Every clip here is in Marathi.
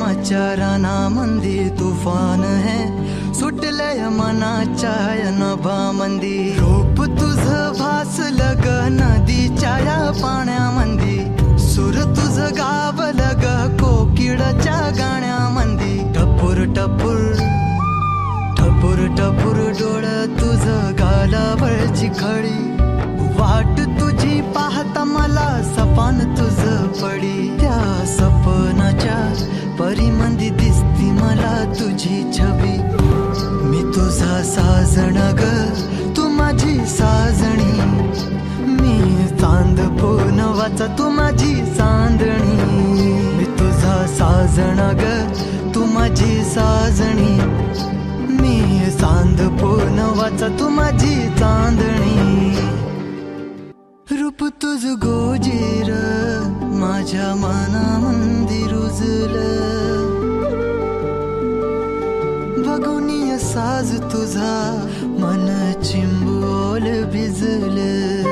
प्रेमाच्या रानामंदी तुफान है सुटलय मनाच्या नभामंदी रूप तुझं भासलं ग नदीच्या या पाण्यामंदी सुर तुझं गावलं ग कोकिळच्या गाण्यामंदी टपूर टपूर टपूर टपूर डोळं तुझं गालावरची खळी वाट तुझी पाहता मला सपान तुझं पडी त्या सपनाच्या परीमंदी दिसती मला तुझी छबी मी तुझा साजण ग तू माझी साजणी मी चांद पोनवाचा तू माझी चांदणी मी तुझा साजण ग तू माझी साजणी मी चांद पोनवाचा तू माझी चांदणी रूप तुझ गोजीर माझ्या मनामंदी रुजलं बघुनिय साज तुझा मन चिंबोल भिजलं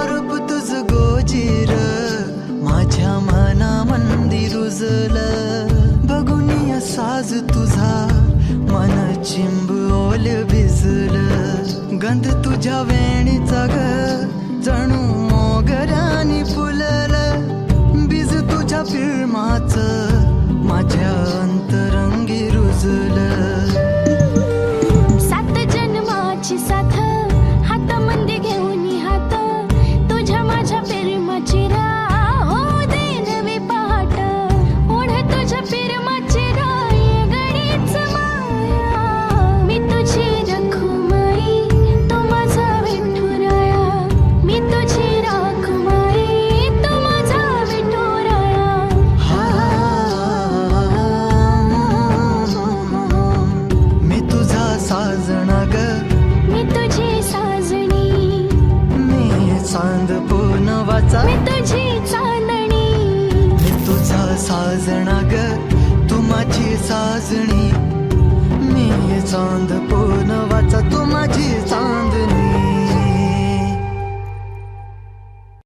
रूप तुझ गोजीर माझ्या मनामंदी रुजलं बघुनिय साज तुझा मन चिंबोल भिजलं गंध तुझ्या वेणीचा ग जणू मोगऱ्यानी फुललं बीज तुझ्या फिल्माचं माझ्या अंतरंगी रुजलं सात जन्माची साथ हातामंदी घेऊन हात तुझ्या माझ्या प्रेमाची राह हो दे नवी पहाट ओढ तुझ्या प्रेमाची राह ये गडीच माया मी तुझी रखुमाई तो माझा विठुराया मी तुझी रखुमाई तो माझा विठुराया मी तुझा साजणा ग मी तुझी साजणी मी चांद पोनवाचा मी तुझी चांदणी मी तुझा साजणा ग तू माझी साजणी मी चांद पोनवाचा तू माझी चांदणी